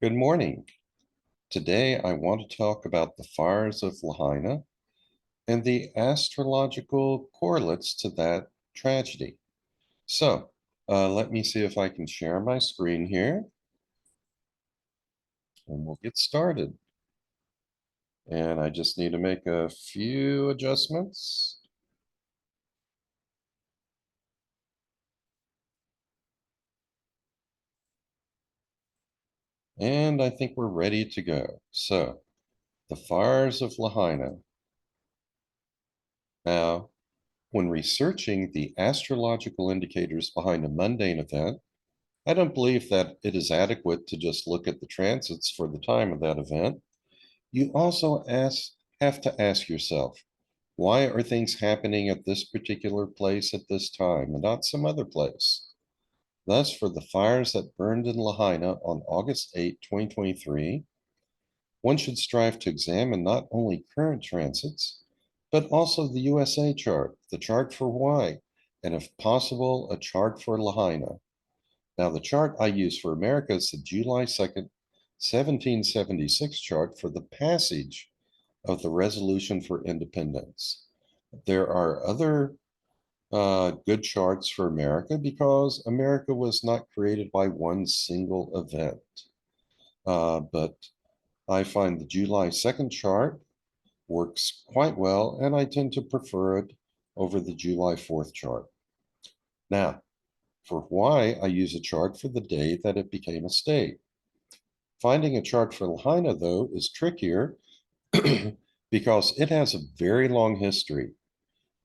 Good morning. Today I want to talk about the fires of Lahaina and the astrological correlates to that tragedy. Let me see if I can share my screen here and we'll get started. And I just need to make a few adjustments. And I think we're ready to go. So, the fires of Lahaina. Now, when researching the astrological indicators behind a mundane event, I don't believe that it is adequate to just look at the transits for the time of that event. You also have to ask yourself, why are things happening at this particular place at this time and not some other place? Thus, for the fires that burned in Lahaina on August 8, 2023, one should strive to examine not only current transits, but also the USA chart, the chart for Hawaii, and if possible, a chart for Lahaina. Now, the chart I use for America is the July 2nd, 1776 chart for the passage of the Resolution for Independence. There are other good charts for America because America was not created by one single event. But I find the July 2nd chart works quite well, and I tend to prefer it over the July 4th chart. Now, for Hawaii, I use a chart for the day that it became a state. Finding a chart for Lahaina, though, is trickier because it has a very long history,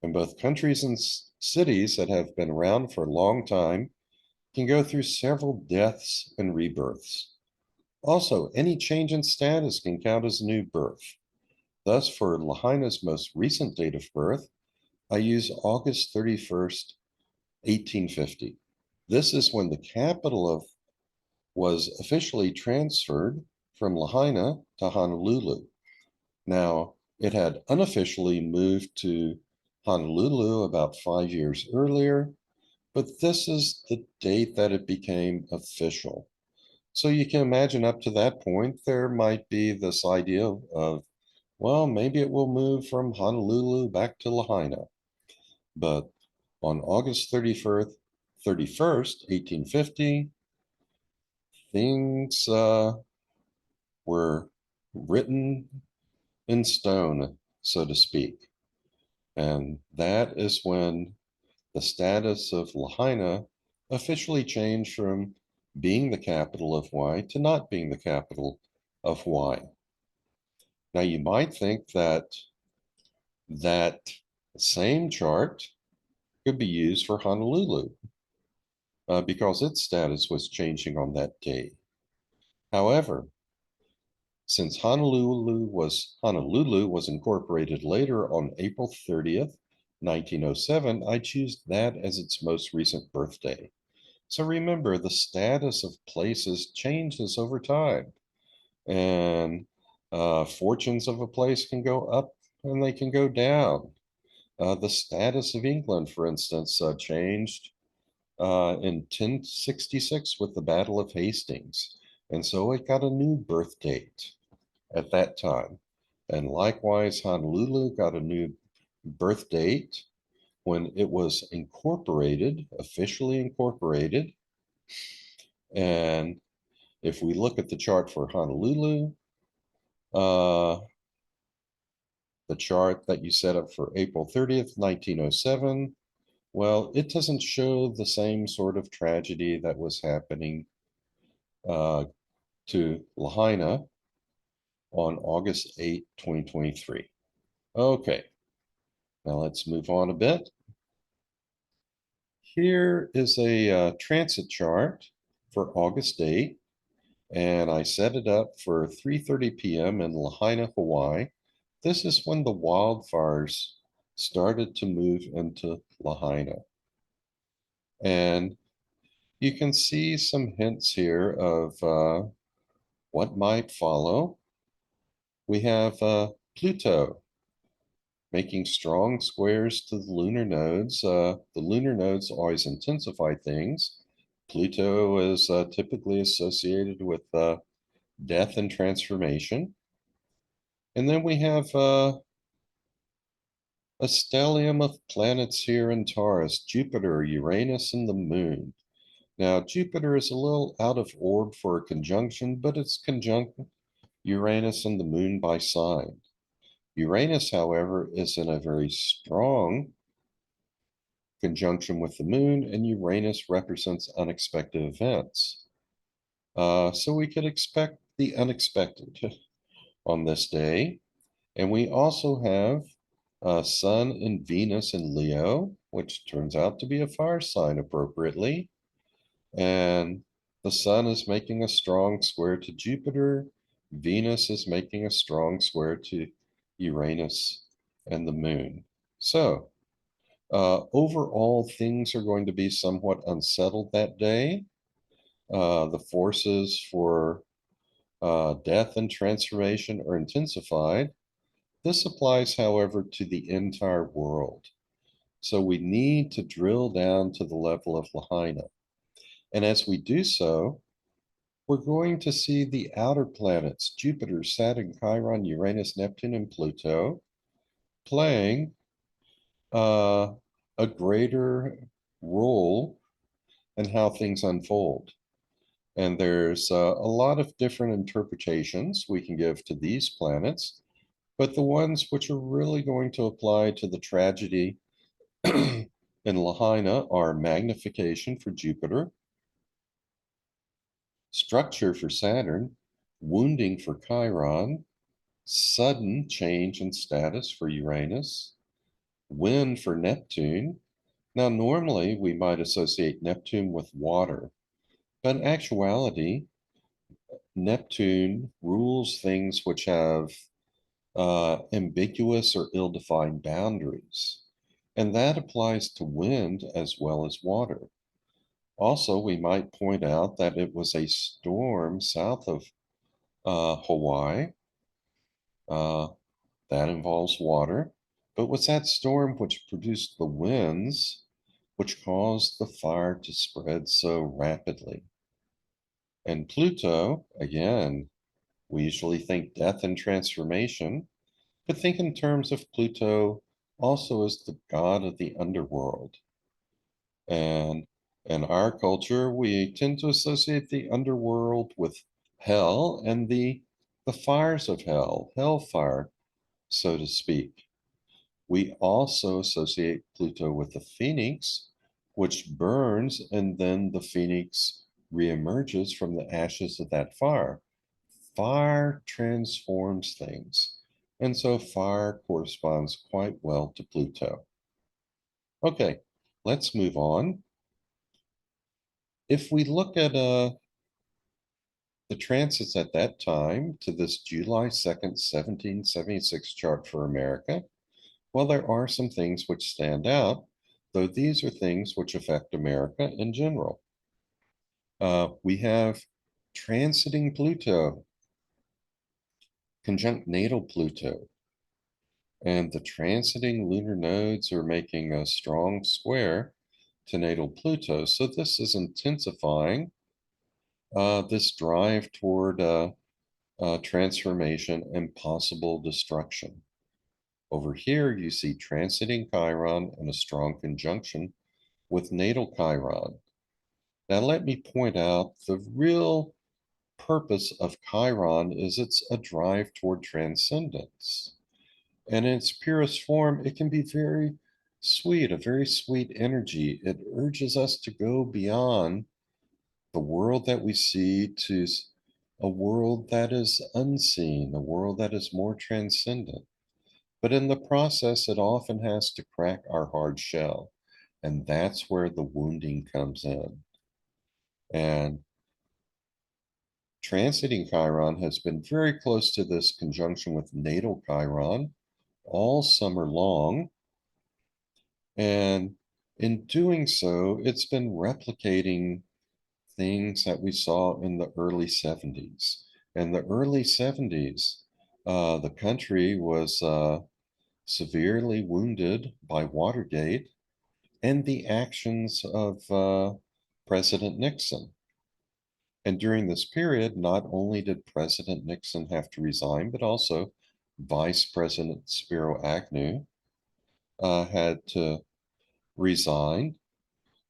and both countries and cities that have been around for a long time can go through several deaths and rebirths. Also, any change in status can count as a new birth. Thus, for Lahaina's most recent date of birth, I use August 31st, 1850. This is when the capital of was officially transferred from Lahaina to Honolulu. Now, it had unofficially moved to Honolulu about 5 years earlier, but this is the date that it became official. So you can imagine up to that point, there might be this idea of, well, maybe it will move from Honolulu back to Lahaina. But on August 31st, 1850, things were written in stone, so to speak. And that is when the status of Lahaina officially changed from being the capital of Hawaii to not being the capital of Hawaii. Now, you might think that that same chart could be used for Honolulu because its status was changing on that day. However, since Honolulu was incorporated later on April 30th, 1907, I choose that as its most recent birthday. So remember, the status of places changes over time, and fortunes of a place can go up and they can go down. The status of England, for instance, changed in 1066 with the Battle of Hastings, and so it got a new birth date at that time. And likewise, Honolulu got a new birth date when it was incorporated, officially incorporated. And if we look at the chart for Honolulu, uh, the chart that you set up for April 30th, 1907, well, it doesn't show the same sort of tragedy that was happening to Lahaina on August 8, 2023. Okay, now let's move on a bit. Here is a transit chart for August 8, and I set it up for 3:30 p.m. in Lahaina, Hawaii. This is when the wildfires started to move into Lahaina. And you can see some hints here of what might follow. We have Pluto making strong squares to the lunar nodes. The lunar nodes always intensify things. Pluto is typically associated with death and transformation. And then we have a stellium of planets here in Taurus, Jupiter, Uranus, and the Moon. Now, Jupiter is a little out of orb for a conjunction, but it's conjunct Uranus and the Moon by sign. Uranus, however, is in a very strong conjunction with the Moon, and Uranus represents unexpected events. So we could expect the unexpected on this day. And we also have Sun and Venus in Leo, which turns out to be a fire sign appropriately. And the Sun is making a strong square to Jupiter. Venus is making a strong square to Uranus and the Moon. So, overall, things are going to be somewhat unsettled that day. The forces for death and transformation are intensified. This applies, however, to the entire world. So we need to drill down to the level of Lahaina. And as we do so, we're going to see the outer planets, Jupiter, Saturn, Chiron, Uranus, Neptune, and Pluto, playing a greater role in how things unfold. And there's a lot of different interpretations we can give to these planets, but the ones which are really going to apply to the tragedy in Lahaina are magnification for Jupiter, structure for Saturn, wounding for Chiron, sudden change in status for Uranus, wind for Neptune. Now, normally we might associate Neptune with water, but in actuality, Neptune rules things which have ambiguous or ill-defined boundaries, and that applies to wind as well as water. Also, we might point out that it was a storm south of Hawaii. Uh, that involves water. But was that storm which produced the winds which caused the fire to spread so rapidly? And Pluto, again, we usually think death and transformation, but think in terms of Pluto also as the god of the underworld. And in our culture, we tend to associate the underworld with hell and the fires of hell, hellfire, so to speak. We also associate Pluto with the phoenix, which burns and then the phoenix reemerges from the ashes of that fire. Fire transforms things, and so fire corresponds quite well to Pluto. Okay, let's move on. If we look at the transits at that time to this July 2nd, 1776 chart for America, well, there are some things which stand out, though these are things which affect America in general. We have transiting Pluto, conjunct natal Pluto, and the transiting lunar nodes are making a strong square to natal Pluto. So this is intensifying this drive toward transformation and possible destruction. Over here, you see transiting Chiron in a strong conjunction with natal Chiron. Now, let me point out the real purpose of Chiron is it's a drive toward transcendence. And in its purest form, it can be very sweet, a very sweet energy. It urges us to go beyond the world that we see to a world that is unseen, a world that is more transcendent. But in the process, it often has to crack our hard shell. And that's where the wounding comes in. And transiting Chiron has been very close to this conjunction with natal Chiron all summer long. And in doing so, it's been replicating things that we saw in the early 70s. In the early 70s, the country was severely wounded by Watergate and the actions of President Nixon. And during this period, not only did President Nixon have to resign, but also Vice President Spiro Agnew had to resign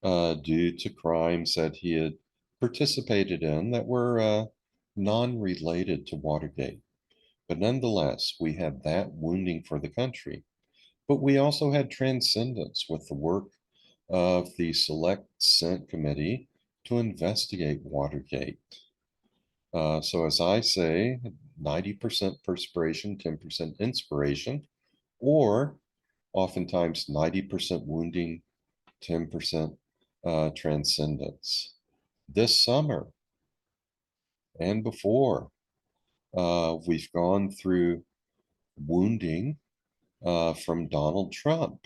due to crimes that he had participated in that were non-related to Watergate. But nonetheless, we had that wounding for the country. But we also had transcendence with the work of the Select Senate Committee to investigate Watergate. So, as I say, 90% perspiration, 10% inspiration, or oftentimes 90% wounding, 10% transcendence. This summer and before, we've gone through wounding from Donald Trump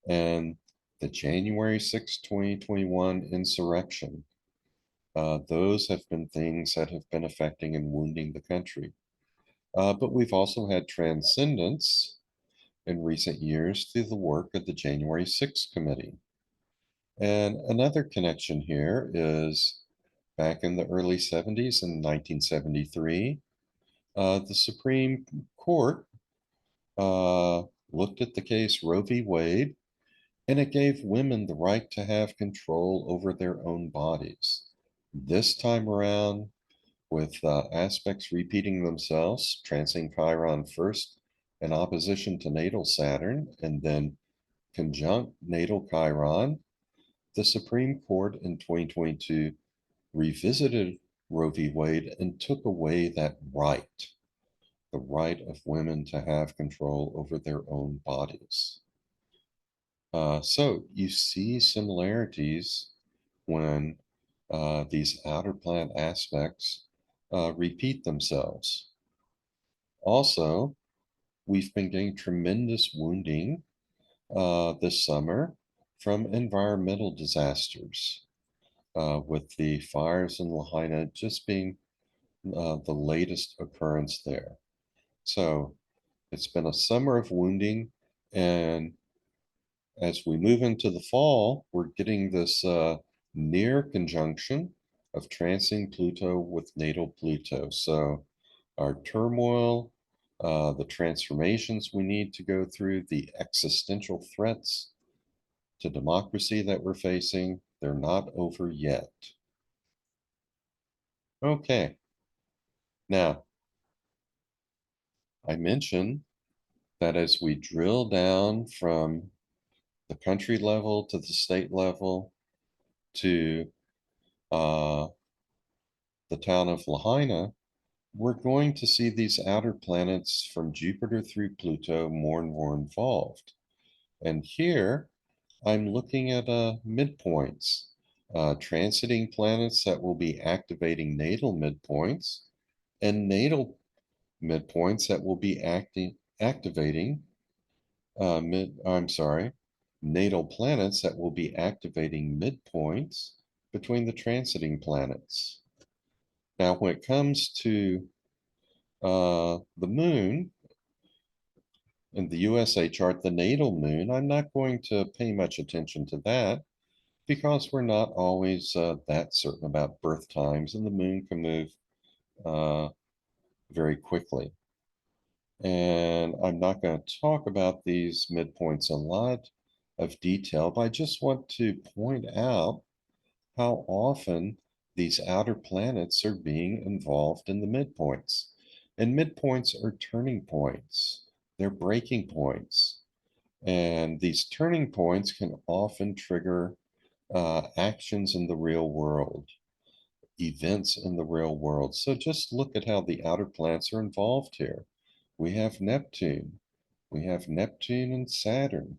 and the January 6, 2021 insurrection. Those have been things that have been affecting and wounding the country. But we've also had transcendence in recent years through the work of the January 6th committee. And another connection here is back in the early 70s in 1973, the Supreme Court looked at the case Roe v. Wade, and it gave women the right to have control over their own bodies. This time around, with aspects repeating themselves, transing Chiron first in opposition to natal Saturn, and then conjunct natal Chiron, the Supreme Court in 2022 revisited Roe v. Wade and took away that right, the right of women to have control over their own bodies. So you see similarities when these outer planet aspects repeat themselves. Also, we've been getting tremendous wounding this summer from environmental disasters, with the fires in Lahaina just being the latest occurrence there. So it's been a summer of wounding, and as we move into the fall, we're getting this near conjunction of transing Pluto with natal Pluto. So our turmoil, the transformations we need to go through, the existential threats to democracy that we're facing, they're not over yet. Okay, now I mentioned that as we drill down from the country level to the state level to uh, the town of Lahaina, we're going to see these outer planets from Jupiter through Pluto more and more involved. And here I'm looking at midpoints, transiting planets that will be activating natal midpoints and natal midpoints that will be activating natal planets that will be activating midpoints between the transiting planets. Now, when it comes to the moon in the USA chart, the natal moon, I'm not going to pay much attention to that because we're not always that certain about birth times, and the moon can move very quickly. And I'm not going to talk about these midpoints a lot of detail, but I just want to point out how often these outer planets are being involved in the midpoints. And midpoints are turning points, they're breaking points. And these turning points can often trigger actions in the real world, events in the real world. So just look at how the outer planets are involved here. We have Neptune. We have Neptune and Saturn.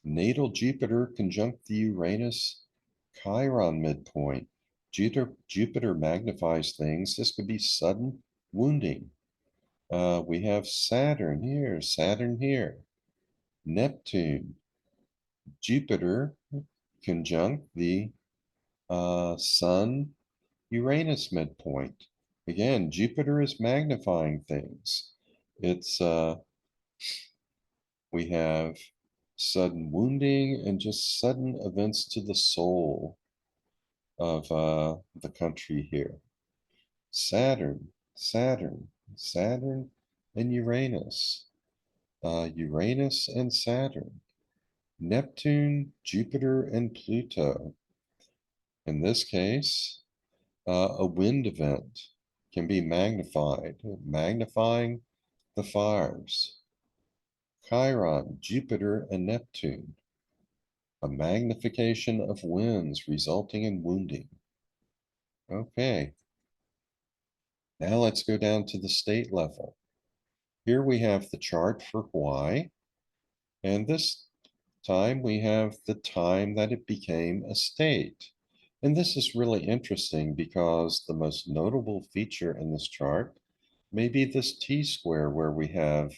Natal Jupiter conjunct the Uranus Chiron midpoint. Jupiter magnifies things. This could be sudden wounding. We have Saturn here. Neptune, Jupiter conjunct the Sun Uranus midpoint. Again, Jupiter is magnifying things. It's we have sudden wounding and just sudden events to the soul. of the country here. Saturn, Saturn, Saturn, and Uranus. Uranus and Saturn. Neptune, Jupiter, and Pluto. In this case, a wind event can be magnified, magnifying the fires. Chiron, Jupiter, and Neptune. A magnification of winds resulting in wounding. Okay, now let's go down to the state level. Here we have the chart for Hawaii, and this time we have the time that it became a state. And this is really interesting because the most notable feature in this chart may be this T-square where we have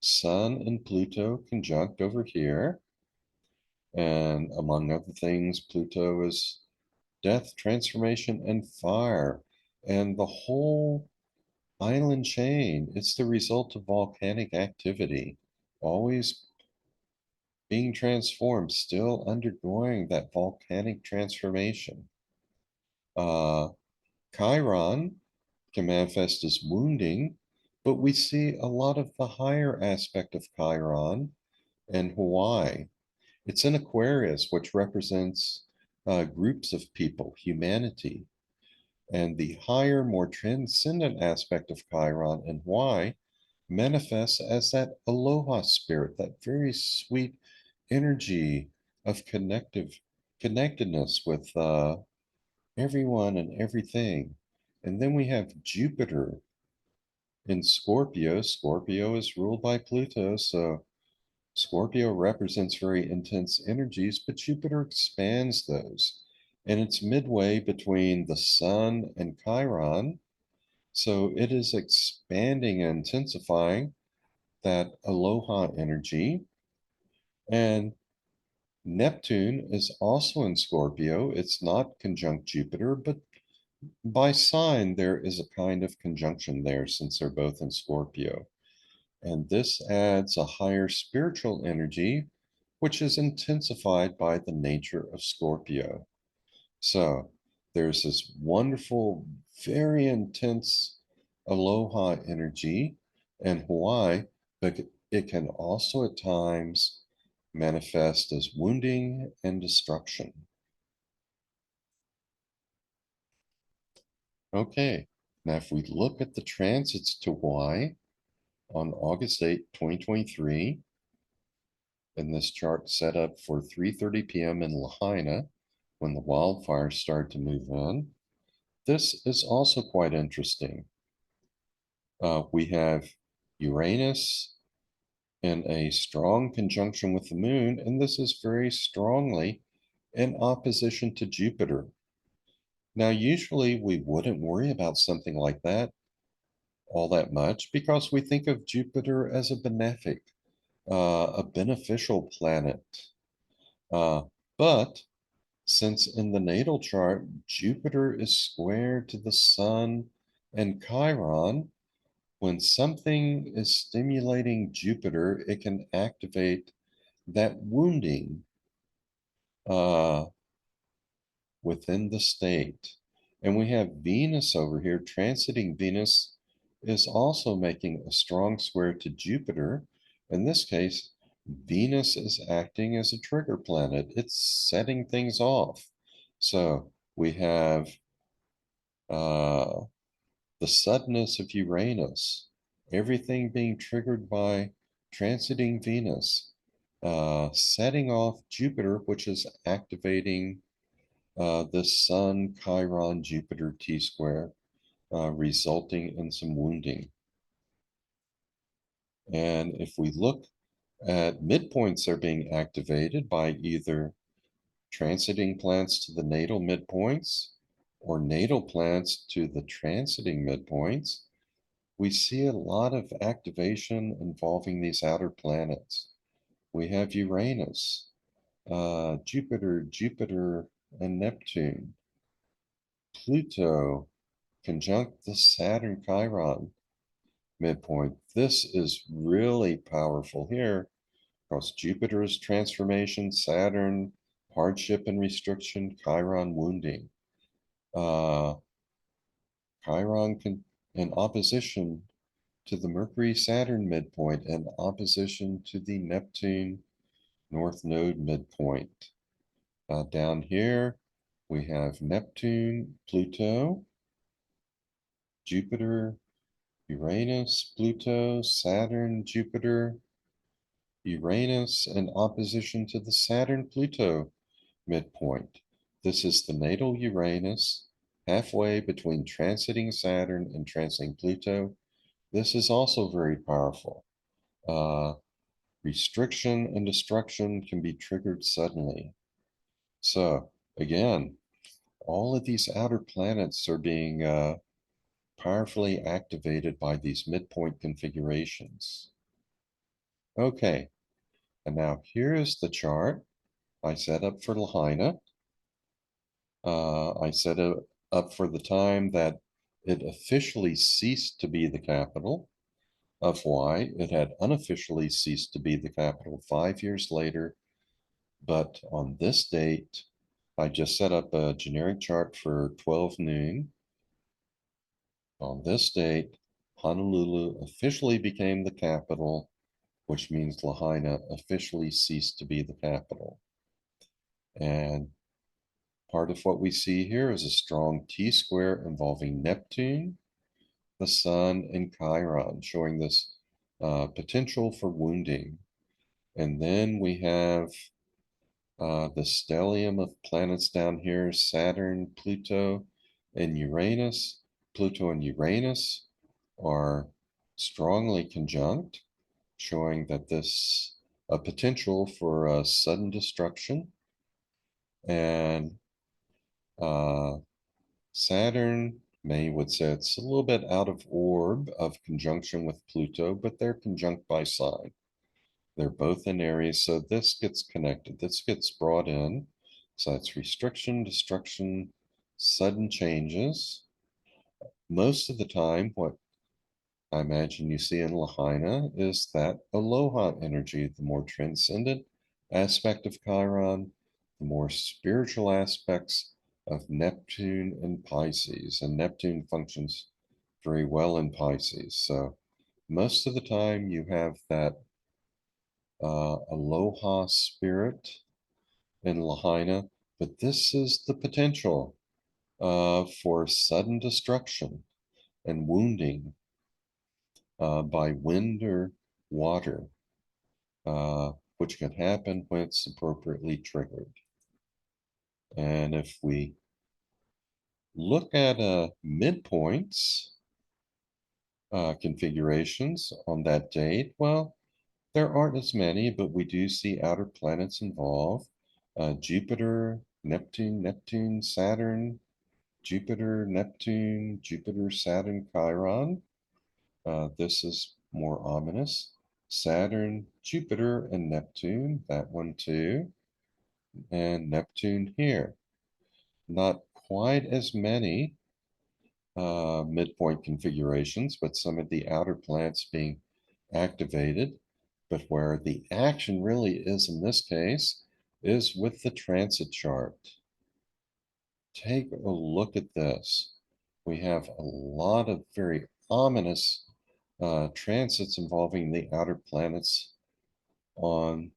Sun and Pluto conjunct over here. And among other things, Pluto is death, transformation, and fire. And the whole island chain, it's the result of volcanic activity, always being transformed, still undergoing that volcanic transformation. Uh, Chiron can manifest as wounding, but we see a lot of the higher aspect of Chiron in Hawaii. It's in Aquarius, which represents groups of people, humanity. And the higher, more transcendent aspect of Chiron in Hawaii manifests as that aloha spirit, that very sweet energy of connectedness with everyone and everything. And then we have Jupiter in Scorpio. Scorpio is ruled by Pluto, so Scorpio represents very intense energies, but Jupiter expands those. And it's midway between the Sun and Chiron. So it is expanding and intensifying that aloha energy. And Neptune is also in Scorpio. It's not conjunct Jupiter, but by sign, there is a kind of conjunction there since they're both in Scorpio. And this adds a higher spiritual energy, which is intensified by the nature of Scorpio. So there's this wonderful, very intense aloha energy in Hawaii, but it can also at times manifest as wounding and destruction. Okay, now if we look at the transits to Hawaii on August 8, 2023, and this chart set up for 3:30 p.m. in Lahaina when the wildfires start to move in, this is also quite interesting. We have Uranus in a strong conjunction with the moon, and this is very strongly in opposition to Jupiter. Now, usually we wouldn't worry about something like that all that much because we think of Jupiter as a a beneficial planet. Uh, but since in the natal chart, Jupiter is square to the Sun and Chiron, when something is stimulating Jupiter, it can activate that wounding uh, within the state. And we have Venus over here. Transiting Venus is also making a strong square to Jupiter. In this case, Venus is acting as a trigger planet. It's setting things off. So we have uh, the suddenness of Uranus, everything being triggered by transiting Venus, setting off Jupiter, which is activating the Sun, Chiron, Jupiter T square, resulting in some wounding. And if we look at midpoints, are being activated by either transiting planets to the natal midpoints or natal planets to the transiting midpoints. We see a lot of activation involving these outer planets. We have Uranus, Jupiter, and Neptune. Pluto conjunct the Saturn Chiron midpoint. This is really powerful here because Jupiter's transformation, Saturn, hardship and restriction, Chiron wounding. Uh, Chiron in opposition to the Mercury-Saturn midpoint and opposition to the Neptune North Node midpoint. Down here, we have Neptune, Pluto, Jupiter, Uranus, Pluto, Saturn, Jupiter, Uranus in opposition to the Saturn-Pluto midpoint. This is the natal Uranus, halfway between transiting Saturn and transiting Pluto. This is also very powerful. Restriction and destruction can be triggered suddenly. So again, all of these outer planets are being powerfully activated by these midpoint configurations. Okay, and now here is the chart I set up for Lahaina. I set it up for the time that it officially ceased to be the capital of Hawaii. It had unofficially ceased to be the capital 5 years later, but on this date, I just set up a generic chart for 12 noon. On this date, Honolulu officially became the capital, which means Lahaina officially ceased to be the capital. And part of what we see here is a strong T-square involving Neptune, the Sun, and Chiron, showing this potential for wounding. And then we have the stellium of planets down here, Saturn, Pluto, and Uranus. Pluto and Uranus are strongly conjunct, showing that this a potential for sudden destruction. And Saturn, many would say it's a little bit out of orb of conjunction with Pluto, but they're conjunct by sign. They're both in Aries, so this gets connected. This gets brought in. So it's restriction, destruction, sudden changes. Most of the time, what I imagine you see in Lahaina is that aloha energy, the more transcendent aspect of Chiron, the more spiritual aspects of Neptune and Pisces. And Neptune functions very well in Pisces. So most of the time you have that aloha spirit in Lahaina, but this is the potential for sudden destruction and wounding by wind or water, which can happen when it's appropriately triggered. And if we look at midpoints configurations on that date, well, there aren't as many, but we do see outer planets involved. Jupiter, Neptune, Saturn, Jupiter, Neptune, Jupiter, Saturn, Chiron. This is more ominous. Saturn, Jupiter, and Neptune, that one too. And Neptune here. Not quite as many midpoint configurations, but some of the outer planets being activated. But where the action really is in this case is with the transit chart. Take a look at this. We have a lot of very ominous transits involving the outer planets on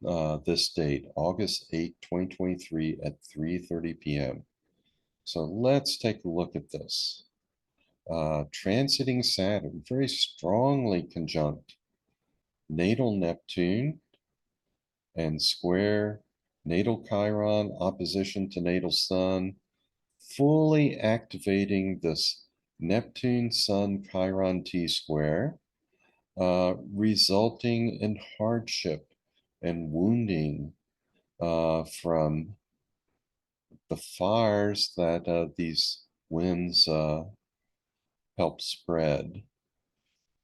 this date, August 8, 2023 at 3:30 p.m. So let's take a look at this. Transiting Saturn, very strongly conjunct natal Neptune and square natal Chiron, opposition to natal Sun, fully activating this Neptune Sun Chiron T square, resulting in hardship and wounding from the fires that these winds help spread.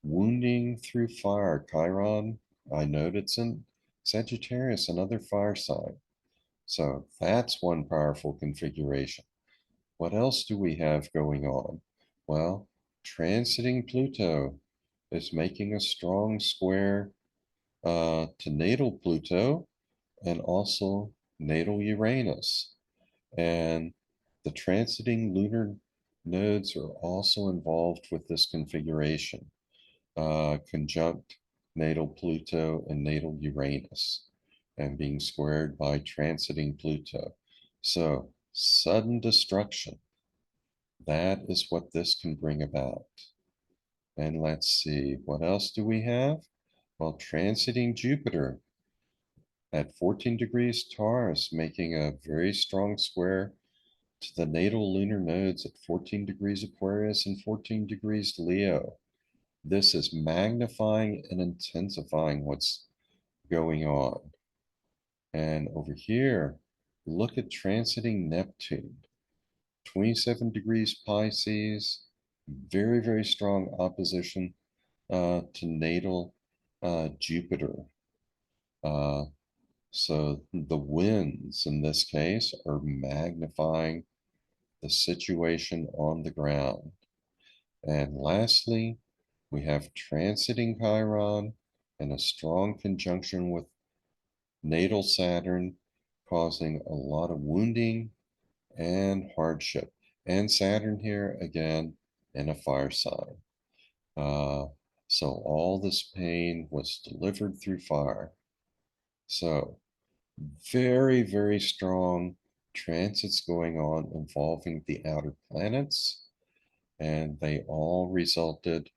Wounding through fire, Chiron, I note it's in Sagittarius, another fire sign. So that's one powerful configuration. What else do we have going on? Well, transiting Pluto is making a strong square to natal Pluto and also natal Uranus. And The transiting lunar nodes are also involved with this configuration, conjunct natal Pluto and natal Uranus, and being squared by transiting Pluto. So, sudden destruction, that is what this can bring about. And let's see, what else do we have? Well, transiting Jupiter at 14 degrees Taurus, making a very strong square to the natal lunar nodes at 14 degrees Aquarius and 14 degrees Leo. This is magnifying and intensifying what's going on. And over here, look at transiting Neptune, 27 degrees Pisces, very, very strong opposition to natal Jupiter. So the winds in this case are magnifying the situation on the ground. And lastly, we have transiting Chiron and a strong conjunction with natal Saturn, causing a lot of wounding and hardship. And Saturn here again in a fire sign. So all this pain was delivered through fire. So very, very strong transits going on involving the outer planets, and they all resulted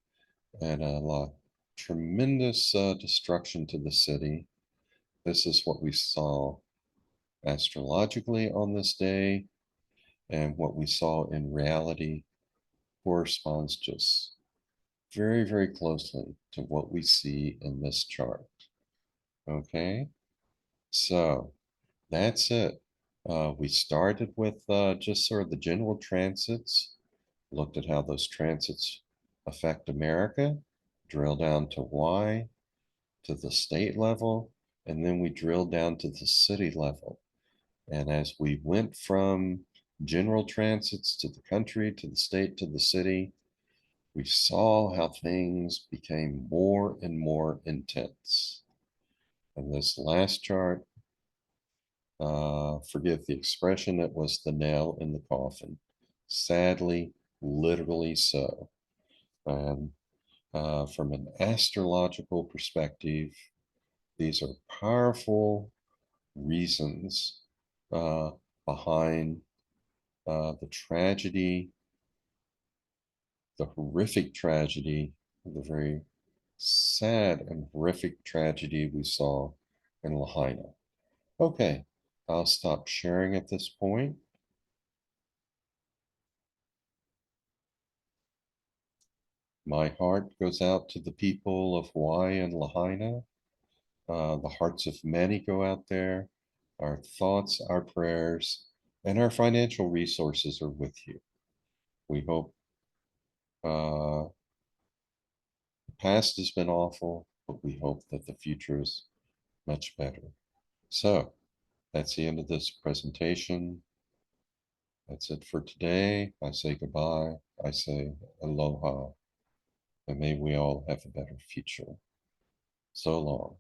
in a lot tremendous destruction to the city. This is what we saw astrologically on this day, and what we saw in reality corresponds just very, very closely to what we see in this chart. Okay, so that's it. We started with just sort of the general transits, looked at how those transits affect America, drill down to why, to the state level, and then we drilled down to the city level. And as we went from general transits to the country, to the state, to the city, we saw how things became more and more intense. And this last chart, forgive the expression, it was the nail in the coffin. Sadly, literally so. And from an astrological perspective, these are powerful reasons behind the tragedy, the horrific tragedy, the very sad and horrific tragedy we saw in Lahaina. Okay, I'll stop sharing at this point. My heart goes out to the people of Hawaii and Lahaina. The hearts of many go out there. Our thoughts, our prayers, and our financial resources are with you. We hope the past has been awful, but we hope that the future is much better. So that's the end of this presentation. That's it for today. I say goodbye. I say aloha. And may we all have a better future. So long.